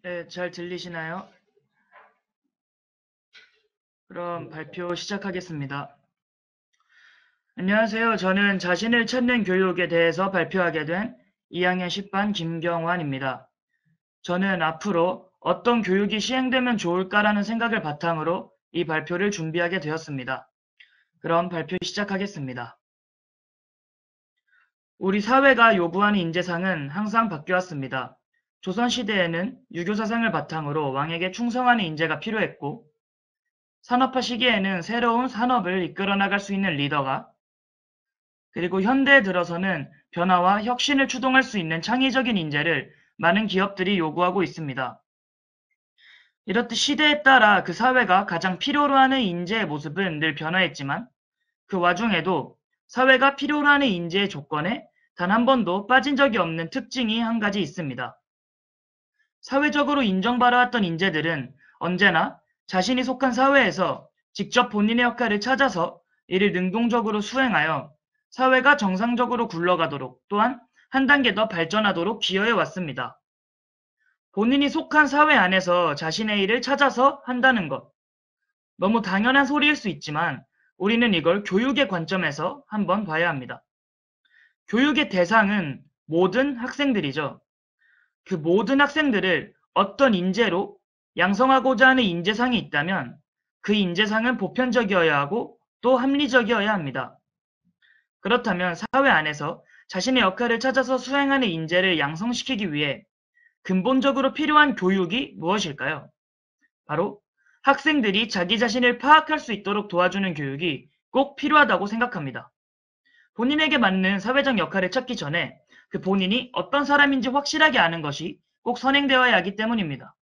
네, 잘 들리시나요? 그럼 발표 시작하겠습니다. 안녕하세요. 저는 자신을 찾는 교육에 대해서 발표하게 된 2학년 10반 김경환입니다. 저는 앞으로 어떤 교육이 시행되면 좋을까라는 생각을 바탕으로 이 발표를 준비하게 되었습니다. 그럼 발표 시작하겠습니다. 우리 사회가 요구하는 인재상은 항상 바뀌었습니다. 조선시대에는 유교사상을 바탕으로 왕에게 충성하는 인재가 필요했고, 산업화 시기에는 새로운 산업을 이끌어 나갈 수 있는 리더가, 그리고 현대에 들어서는 변화와 혁신을 추동할 수 있는 창의적인 인재를 많은 기업들이 요구하고 있습니다. 이렇듯 시대에 따라 그 사회가 가장 필요로 하는 인재의 모습은 늘 변화했지만, 그 와중에도 사회가 필요로 하는 인재의 조건에 단 한 번도 빠진 적이 없는 특징이 한 가지 있습니다. 사회적으로 인정받아왔던 인재들은 언제나 자신이 속한 사회에서 직접 본인의 역할을 찾아서 이를 능동적으로 수행하여 사회가 정상적으로 굴러가도록, 또한 한 단계 더 발전하도록 기여해 왔습니다. 본인이 속한 사회 안에서 자신의 일을 찾아서 한다는 것. 너무 당연한 소리일 수 있지만 우리는 이걸 교육의 관점에서 한번 봐야 합니다. 교육의 대상은 모든 학생들이죠. 그 모든 학생들을 어떤 인재로 양성하고자 하는 인재상이 있다면 그 인재상은 보편적이어야 하고 또 합리적이어야 합니다. 그렇다면 사회 안에서 자신의 역할을 찾아서 수행하는 인재를 양성시키기 위해 근본적으로 필요한 교육이 무엇일까요? 바로 학생들이 자기 자신을 파악할 수 있도록 도와주는 교육이 꼭 필요하다고 생각합니다. 본인에게 맞는 사회적 역할을 찾기 전에 그 본인이 어떤 사람인지 확실하게 아는 것이 꼭 선행되어야 하기 때문입니다.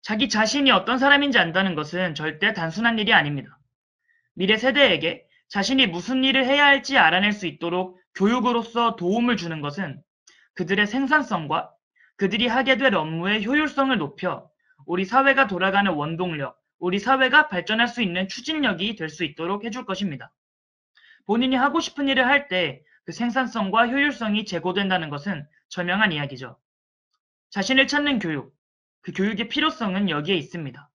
자기 자신이 어떤 사람인지 안다는 것은 절대 단순한 일이 아닙니다. 미래 세대에게 자신이 무슨 일을 해야 할지 알아낼 수 있도록 교육으로서 도움을 주는 것은 그들의 생산성과 그들이 하게 될 업무의 효율성을 높여 우리 사회가 돌아가는 원동력, 우리 사회가 발전할 수 있는 추진력이 될 수 있도록 해줄 것입니다. 본인이 하고 싶은 일을 할 때 그 생산성과 효율성이 제고된다는 것은 절명한 이야기죠. 자신을 찾는 교육, 그 교육의 필요성은 여기에 있습니다.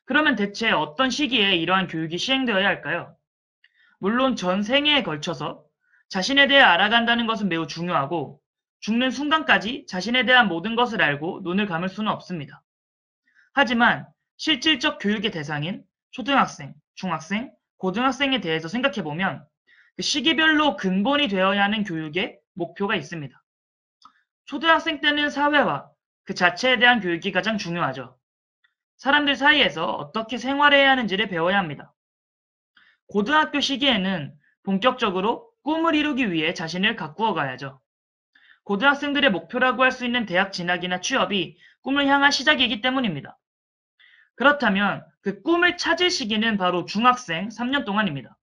그러면 대체 어떤 시기에 이러한 교육이 시행되어야 할까요? 물론 전 생애에 걸쳐서 자신에 대해 알아간다는 것은 매우 중요하고 죽는 순간까지 자신에 대한 모든 것을 알고 눈을 감을 수는 없습니다. 하지만 실질적 교육의 대상인 초등학생, 중학생, 고등학생에 대해서 생각해보면 그 시기별로 근본이 되어야 하는 교육의 목표가 있습니다. 초등학생 때는 사회화, 그 자체에 대한 교육이 가장 중요하죠. 사람들 사이에서 어떻게 생활해야 하는지를 배워야 합니다. 고등학교 시기에는 본격적으로 꿈을 이루기 위해 자신을 가꾸어 가야죠. 고등학생들의 목표라고 할 수 있는 대학 진학이나 취업이 꿈을 향한 시작이기 때문입니다. 그렇다면 그 꿈을 찾을 시기는 바로 중학생 3년 동안입니다.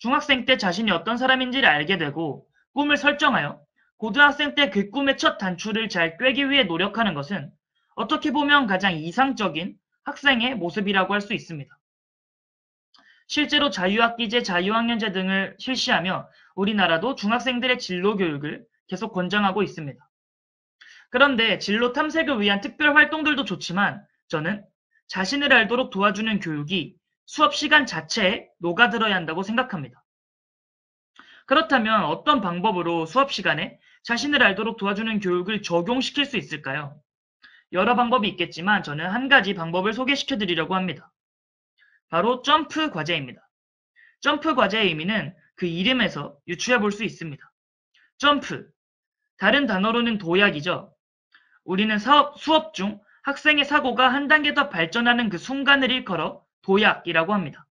중학생 때 자신이 어떤 사람인지를 알게 되고 꿈을 설정하여 고등학생 때 그 꿈의 첫 단추를 잘 꿰기 위해 노력하는 것은 어떻게 보면 가장 이상적인 학생의 모습이라고 할 수 있습니다. 실제로 자유학기제, 자유학년제 등을 실시하며 우리나라도 중학생들의 진로 교육을 계속 권장하고 있습니다. 그런데 진로 탐색을 위한 특별 활동들도 좋지만 저는 자신을 알도록 도와주는 교육이 수업 시간 자체에 녹아들어야 한다고 생각합니다. 그렇다면 어떤 방법으로 수업 시간에 자신을 알도록 도와주는 교육을 적용시킬 수 있을까요? 여러 방법이 있겠지만 저는 한 가지 방법을 소개시켜 드리려고 합니다. 바로 점프 과제입니다. 점프 과제의 의미는 그 이름에서 유추해 볼 수 있습니다. 점프, 다른 단어로는 도약이죠. 우리는 수업 중 학생의 사고가 한 단계 더 발전하는 그 순간을 일컬어 도약이라고 합니다.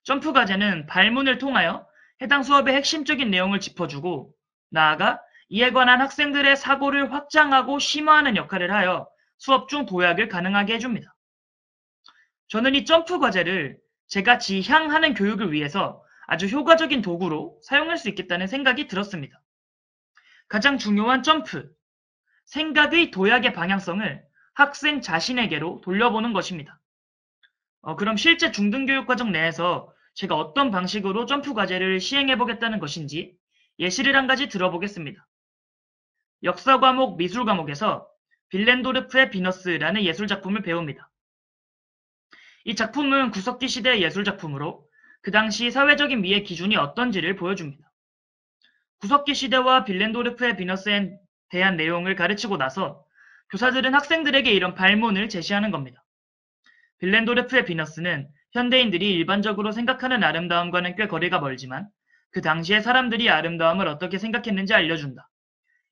점프 과제는 발문을 통하여 해당 수업의 핵심적인 내용을 짚어주고 나아가 이에 관한 학생들의 사고를 확장하고 심화하는 역할을 하여 수업 중 도약을 가능하게 해줍니다. 저는 이 점프 과제를 제가 지향하는 교육을 위해서 아주 효과적인 도구로 사용할 수 있겠다는 생각이 들었습니다. 가장 중요한 점프, 생각의 도약의 방향성을 학생 자신에게로 돌려보는 것입니다. 그럼 실제 중등교육과정 내에서 제가 어떤 방식으로 점프 과제를 시행해 보겠다는 것인지 예시를 한 가지 들어보겠습니다. 역사 과목, 미술 과목에서 빌렌도르프의 비너스라는 예술 작품을 배웁니다. 이 작품은 구석기 시대의 예술 작품으로 그 당시 사회적인 미의 기준이 어떤지를 보여줍니다. 구석기 시대와 빌렌도르프의 비너스에 대한 내용을 가르치고 나서 교사들은 학생들에게 이런 발문을 제시하는 겁니다. 빌렌도르프의 비너스는 현대인들이 일반적으로 생각하는 아름다움과는 꽤 거리가 멀지만 그 당시의 사람들이 아름다움을 어떻게 생각했는지 알려준다.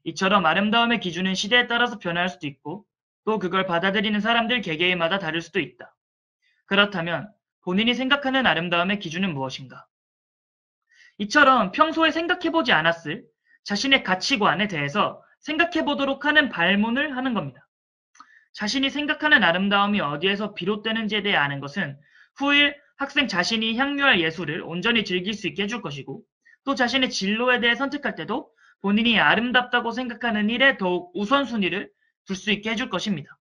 이처럼 아름다움의 기준은 시대에 따라서 변할 수도 있고 또 그걸 받아들이는 사람들 개개인마다 다를 수도 있다. 그렇다면 본인이 생각하는 아름다움의 기준은 무엇인가? 이처럼 평소에 생각해보지 않았을 자신의 가치관에 대해서 생각해보도록 하는 발문을 하는 겁니다. 자신이 생각하는 아름다움이 어디에서 비롯되는지에 대해 아는 것은 후일 학생 자신이 향유할 예술을 온전히 즐길 수 있게 해줄 것이고 또 자신의 진로에 대해 선택할 때도 본인이 아름답다고 생각하는 일에 더욱 우선순위를 둘 수 있게 해줄 것입니다.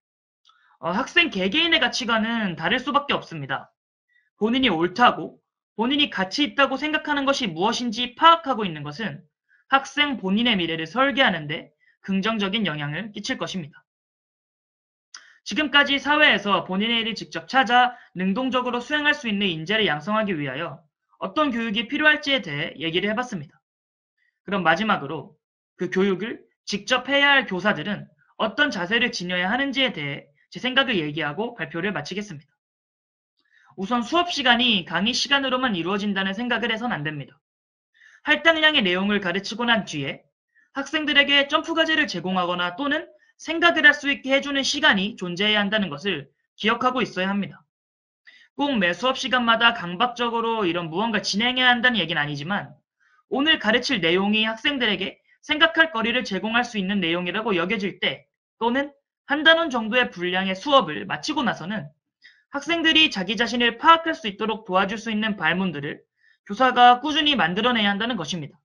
학생 개개인의 가치관은 다를 수밖에 없습니다. 본인이 옳다고, 본인이 가치 있다고 생각하는 것이 무엇인지 파악하고 있는 것은 학생 본인의 미래를 설계하는데 긍정적인 영향을 끼칠 것입니다. 지금까지 사회에서 본인의 일을 직접 찾아 능동적으로 수행할 수 있는 인재를 양성하기 위하여 어떤 교육이 필요할지에 대해 얘기를 해봤습니다. 그럼 마지막으로 그 교육을 직접 해야 할 교사들은 어떤 자세를 지녀야 하는지에 대해 제 생각을 얘기하고 발표를 마치겠습니다. 우선 수업 시간이 강의 시간으로만 이루어진다는 생각을 해선 안 됩니다. 할당량의 내용을 가르치고 난 뒤에 학생들에게 점프 과제를 제공하거나 또는 생각을 할 수 있게 해주는 시간이 존재해야 한다는 것을 기억하고 있어야 합니다. 꼭 매 수업 시간마다 강박적으로 이런 무언가 진행해야 한다는 얘기는 아니지만 오늘 가르칠 내용이 학생들에게 생각할 거리를 제공할 수 있는 내용이라고 여겨질 때 또는 한 단원 정도의 분량의 수업을 마치고 나서는 학생들이 자기 자신을 파악할 수 있도록 도와줄 수 있는 발문들을 교사가 꾸준히 만들어내야 한다는 것입니다.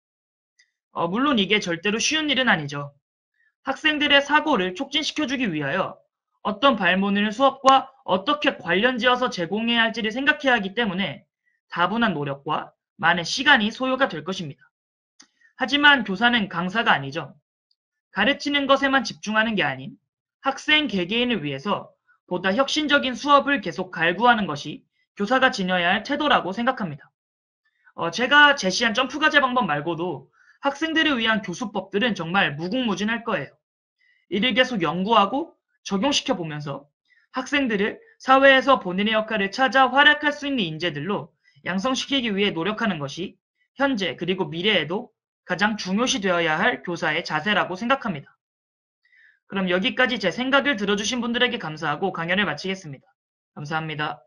물론 이게 절대로 쉬운 일은 아니죠. 학생들의 사고를 촉진시켜주기 위하여 어떤 발문을 수업과 어떻게 관련지어서 제공해야 할지를 생각해야 하기 때문에 다분한 노력과 많은 시간이 소요가 될 것입니다. 하지만 교사는 강사가 아니죠. 가르치는 것에만 집중하는 게 아닌 학생 개개인을 위해서 보다 혁신적인 수업을 계속 갈구하는 것이 교사가 지녀야 할 태도라고 생각합니다. 제가 제시한 점프 과제 방법 말고도 학생들을 위한 교수법들은 정말 무궁무진할 거예요. 이를 계속 연구하고 적용시켜 보면서 학생들을 사회에서 본인의 역할을 찾아 활약할 수 있는 인재들로 양성시키기 위해 노력하는 것이 현재 그리고 미래에도 가장 중요시 되어야 할 교사의 자세라고 생각합니다. 그럼 여기까지 제 생각을 들어주신 분들에게 감사하고 강연을 마치겠습니다. 감사합니다.